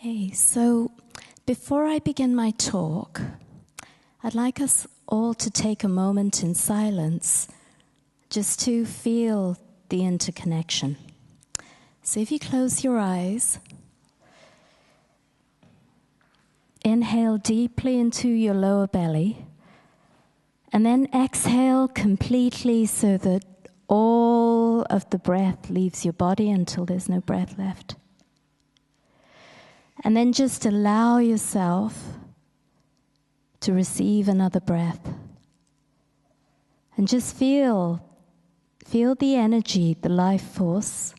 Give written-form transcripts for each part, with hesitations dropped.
Okay, so before I begin my talk, I'd like us all to take a moment in silence just to feel the interconnection. So if you close your eyes, inhale deeply into your lower belly, and then exhale completely so that all of the breath leaves your body until there's no breath left. And then just allow yourself to receive another breath. And just feel the energy, the life force,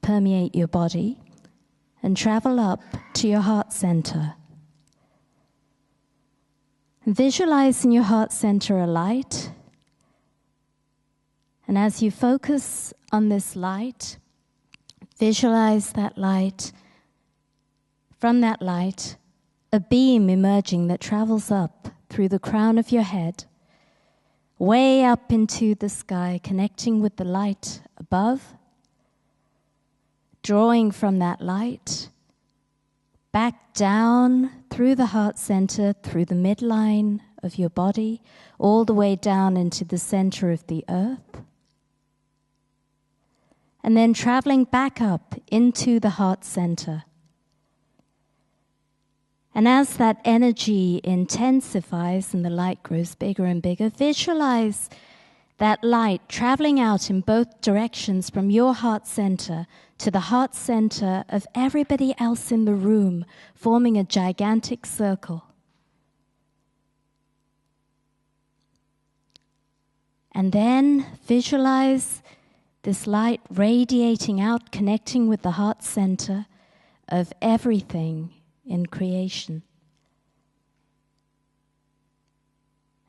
permeate your body and travel up to your heart center. Visualize in your heart center a light. And as you focus on this light, visualize that light. From that light, a beam emerging that travels up through the crown of your head, way up into the sky, connecting with the light above, drawing from that light, back down through the heart center, through the midline of your body, all the way down into the center of the earth, and then traveling back up into the heart center. And as that energy intensifies and the light grows bigger and bigger, visualize that light traveling out in both directions from your heart center to the heart center of everybody else in the room, forming a gigantic circle. And then visualize this light radiating out, connecting with the heart center of everything in creation.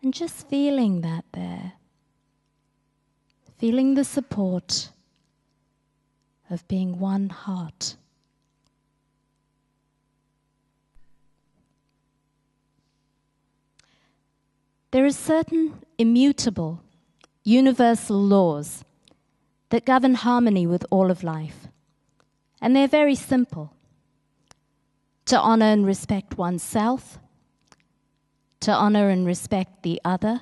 And just feeling that there. Feeling the support of being one heart. There are certain immutable, universal laws that govern harmony with all of life. And they're very simple. To honor and respect oneself, to honor and respect the other,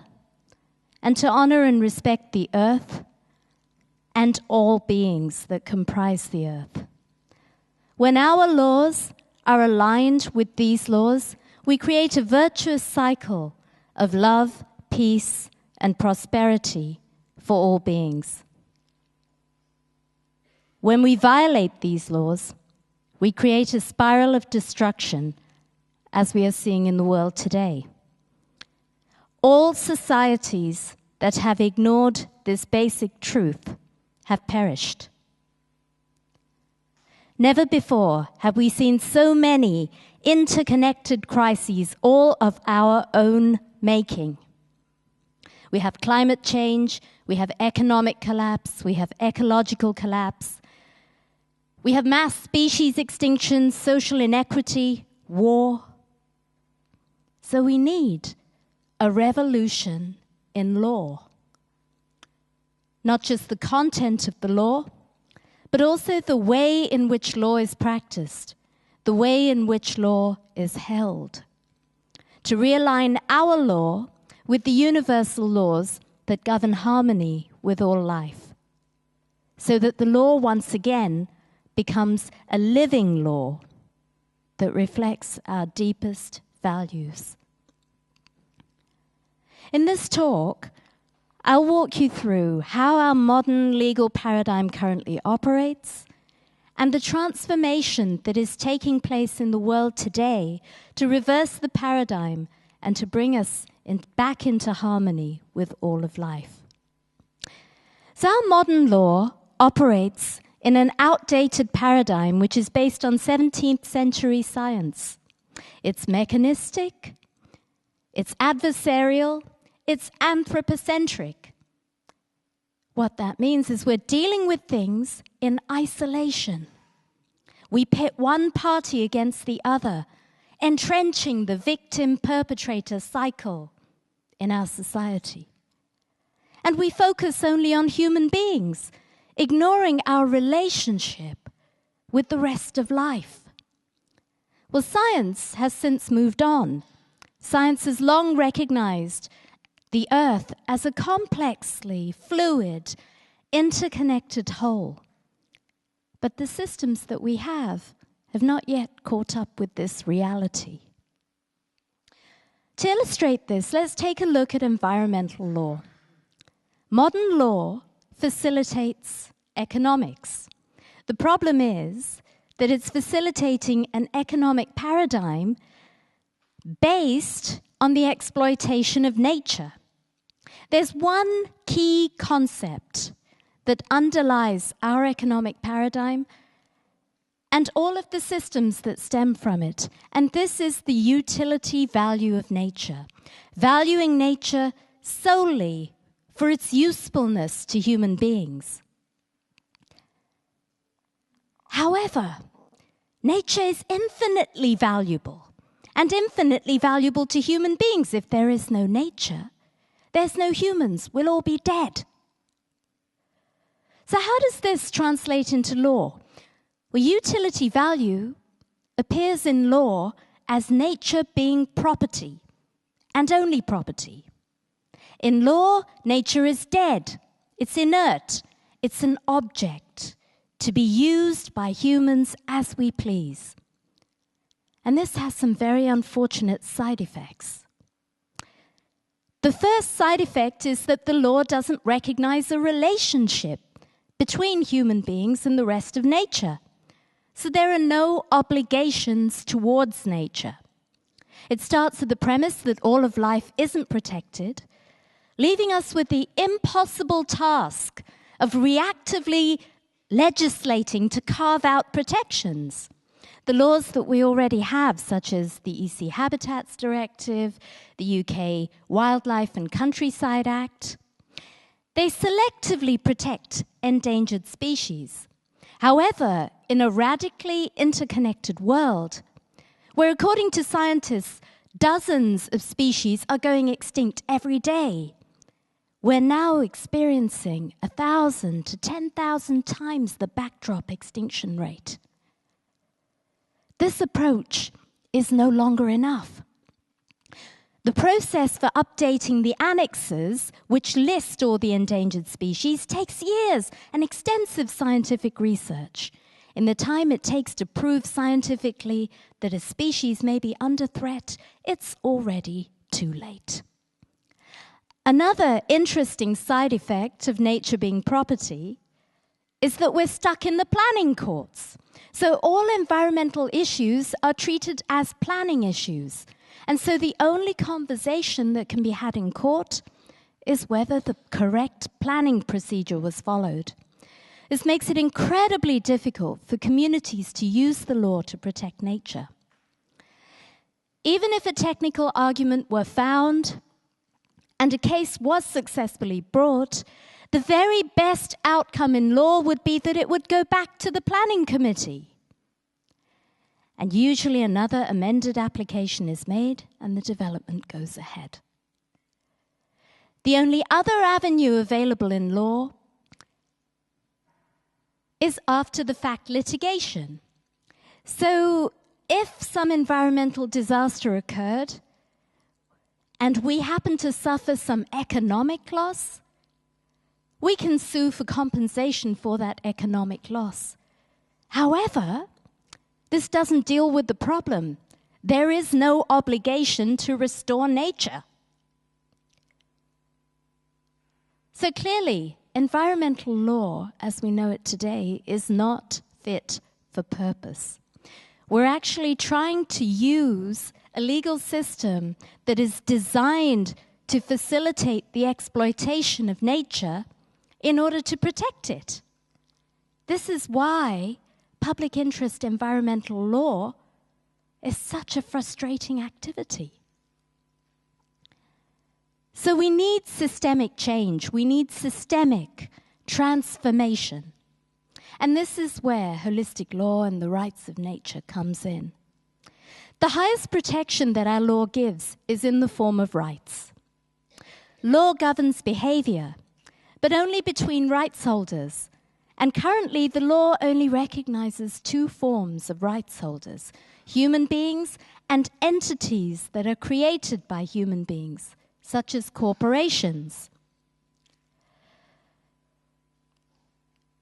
and to honor and respect the earth and all beings that comprise the earth. When our laws are aligned with these laws, we create a virtuous cycle of love, peace, and prosperity for all beings. When we violate these laws, we create a spiral of destruction, as we are seeing in the world today. All societies that have ignored this basic truth have perished. Never before have we seen so many interconnected crises, all of our own making. We have climate change, we have economic collapse, we have ecological collapse, we have mass species extinction, social inequity, war. So we need a revolution in law. Not just the content of the law, but also the way in which law is practiced, the way in which law is held. To realign our law with the universal laws that govern harmony with all life, so that the law once again becomes a living law that reflects our deepest values. In this talk, I'll walk you through how our modern legal paradigm currently operates and the transformation that is taking place in the world today to reverse the paradigm and to bring us back into harmony with all of life. So our modern law operates in an outdated paradigm which is based on 17th century science. It's mechanistic, it's adversarial, it's anthropocentric. What that means is we're dealing with things in isolation. We pit one party against the other, entrenching the victim-perpetrator cycle in our society. And we focus only on human beings, ignoring our relationship with the rest of life. Well, science has since moved on. Science has long recognized the earth as a complexly fluid, interconnected whole. But the systems that we have not yet caught up with this reality. To illustrate this, let's take a look at environmental law. Modern law facilitates economics. The problem is that it's facilitating an economic paradigm based on the exploitation of nature. There's one key concept that underlies our economic paradigm and all of the systems that stem from it, and this is the utility value of nature, valuing nature solely for its usefulness to human beings. However, nature is infinitely valuable, and infinitely valuable to human beings. If there is no nature, there's no humans. We'll all be dead. So how does this translate into law? Well, utility value appears in law as nature being property, and only property. In law, nature is dead. It's inert. It's an object to be used by humans as we please. And this has some very unfortunate side effects. The first side effect is that the law doesn't recognize a relationship between human beings and the rest of nature. So there are no obligations towards nature. It starts with the premise that all of life isn't protected, leaving us with the impossible task of reactively legislating to carve out protections. The laws that we already have, such as the EC Habitats Directive, the UK Wildlife and Countryside Act, they selectively protect endangered species. However, in a radically interconnected world, where according to scientists, dozens of species are going extinct every day, we're now experiencing 1,000 to 10,000 times the backdrop extinction rate. This approach is no longer enough. The process for updating the annexes, which list all the endangered species, takes years and extensive scientific research. In the time it takes to prove scientifically that a species may be under threat, it's already too late. Another interesting side effect of nature being property is that we're stuck in the planning courts. So all environmental issues are treated as planning issues. And so the only conversation that can be had in court is whether the correct planning procedure was followed. This makes it incredibly difficult for communities to use the law to protect nature. Even if a technical argument were found and a case was successfully brought, the very best outcome in law would be that it would go back to the planning committee. And usually another amended application is made and the development goes ahead. The only other avenue available in law is after-the-fact litigation. So if some environmental disaster occurred and we happen to suffer some economic loss, we can sue for compensation for that economic loss. However, this doesn't deal with the problem. There is no obligation to restore nature. So clearly, environmental law, as we know it today, is not fit for purpose. We're actually trying to use a legal system that is designed to facilitate the exploitation of nature in order to protect it. This is why public interest environmental law is such a frustrating activity. So we need systemic change. We need systemic transformation. And this is where holistic law and the rights of nature comes in. The highest protection that our law gives is in the form of rights. Law governs behavior, but only between rights holders And currently, the law only recognizes two forms of rights holders: human beings and entities that are created by human beings, such as corporations.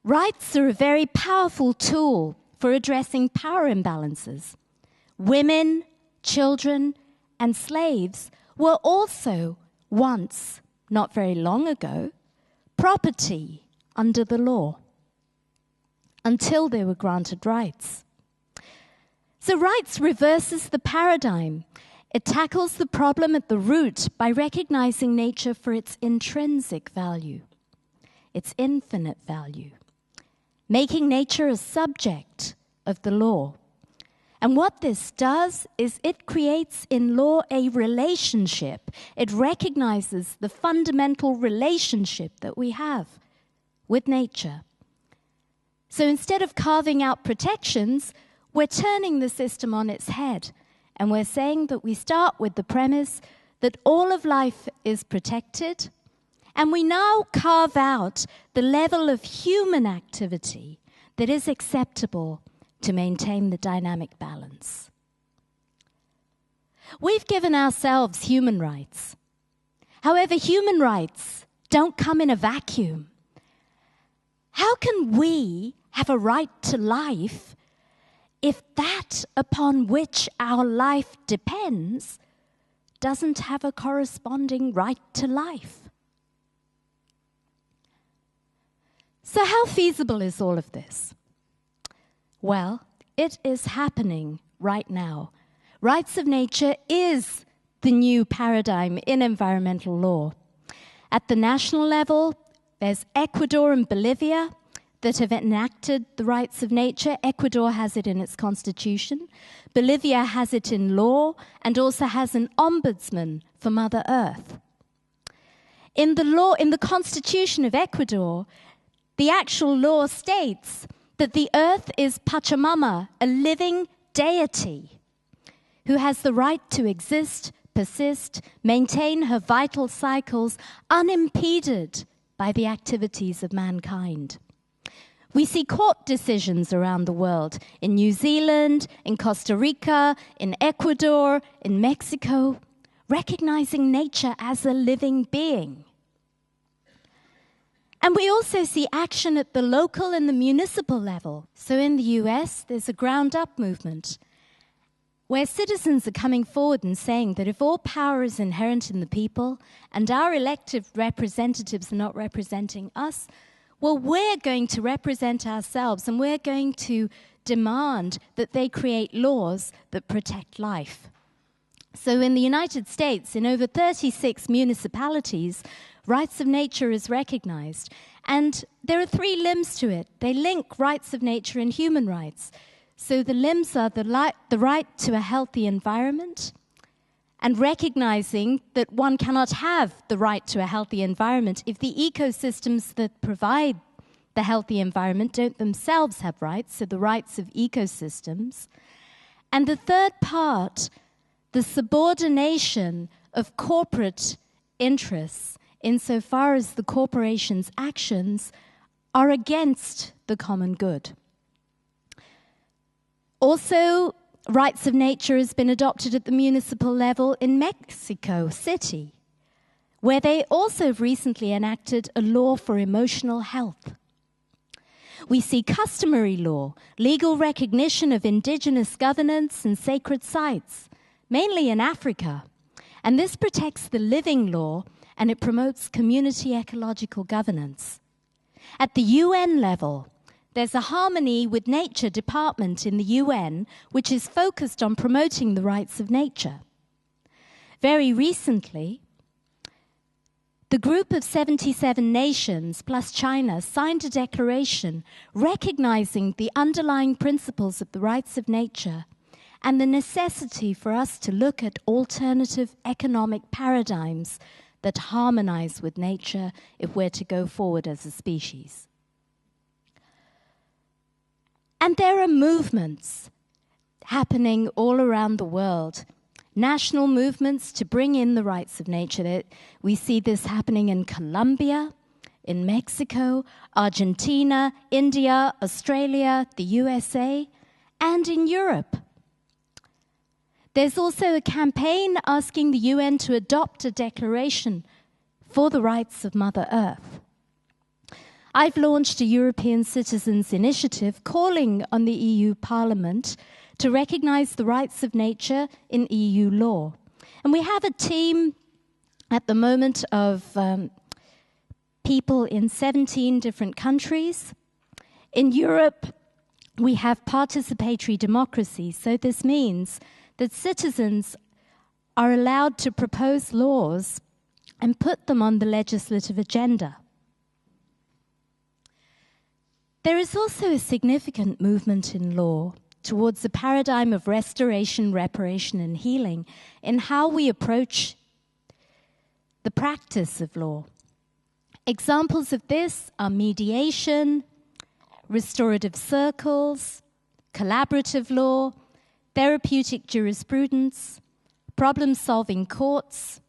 Rights are a very powerful tool for addressing power imbalances. Women, children, and slaves were also once, not very long ago, property under the law, until they were granted rights. So rights reverses the paradigm. It tackles the problem at the root by recognizing nature for its intrinsic value, its infinite value, making nature a subject of the law. And what this does is it creates in law a relationship. It recognizes the fundamental relationship that we have with nature. So instead of carving out protections, we're turning the system on its head. And we're saying that we start with the premise that all of life is protected, and we now carve out the level of human activity that is acceptable to maintain the dynamic balance. We've given ourselves human rights. However, human rights don't come in a vacuum. How can we have a right to life if that upon which our life depends doesn't have a corresponding right to life? So how feasible is all of this? Well, it is happening right now. Rights of nature is the new paradigm in environmental law. At the national level, there's Ecuador and Bolivia that have enacted the rights of nature. Ecuador has it in its constitution. Bolivia has it in law and also has an ombudsman for Mother Earth. In the constitution of Ecuador, the actual law states that the earth is Pachamama, a living deity who has the right to exist, persist, maintain her vital cycles unimpeded by the activities of mankind. We see court decisions around the world, in New Zealand, in Costa Rica, in Ecuador, in Mexico, recognizing nature as a living being. And we also see action at the local and the municipal level. So in the US, there's a ground-up movement where citizens are coming forward and saying that if all power is inherent in the people and our elected representatives are not representing us, well, we're going to represent ourselves and we're going to demand that they create laws that protect life. So in the United States, in over 36 municipalities, rights of nature is recognized. And there are three limbs to it. They link rights of nature and human rights. So the limbs are the right to a healthy environment, and recognizing that one cannot have the right to a healthy environment if the ecosystems that provide the healthy environment don't themselves have rights, so the rights of ecosystems. And the third part, the subordination of corporate interests insofar as the corporation's actions are against the common good. Also, rights of nature has been adopted at the municipal level in Mexico City, where they also have recently enacted a law for emotional health. We see customary law, legal recognition of indigenous governance and sacred sites, mainly in Africa. And this protects the living law and it promotes community ecological governance. At the UN level, there's a Harmony with Nature department in the UN which is focused on promoting the rights of nature. Very recently, the group of 77 nations plus China signed a declaration recognizing the underlying principles of the rights of nature and the necessity for us to look at alternative economic paradigms that harmonize with nature if we're to go forward as a species. And there are movements happening all around the world, national movements to bring in the rights of nature. We see this happening in Colombia, in Mexico, Argentina, India, Australia, the USA, and in Europe. There's also a campaign asking the UN to adopt a declaration for the rights of Mother Earth. I've launched a European Citizens Initiative calling on the EU Parliament to recognize the rights of nature in EU law. And we have a team at the moment of people in 17 different countries. In Europe, we have participatory democracy, so this means that citizens are allowed to propose laws and put them on the legislative agenda. There is also a significant movement in law towards a paradigm of restoration, reparation, and healing in how we approach the practice of law. Examples of this are mediation, restorative circles, collaborative law, therapeutic jurisprudence, problem-solving courts,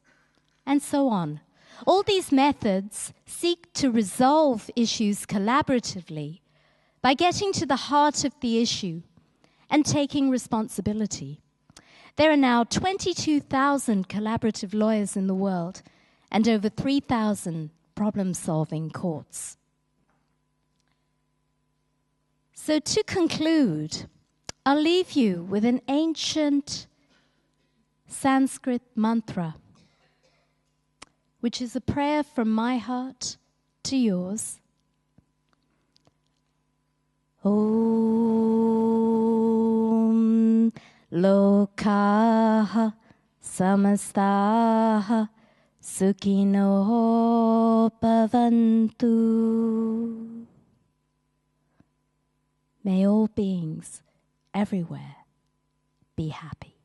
and so on. All these methods seek to resolve issues collaboratively by getting to the heart of the issue and taking responsibility. There are now 22,000 collaborative lawyers in the world and over 3,000 problem-solving courts. So to conclude, I'll leave you with an ancient Sanskrit mantra, which is a prayer from my heart to yours. Om Lokaha Samastaha Sukhino Bhavantu. May all beings everywhere be happy.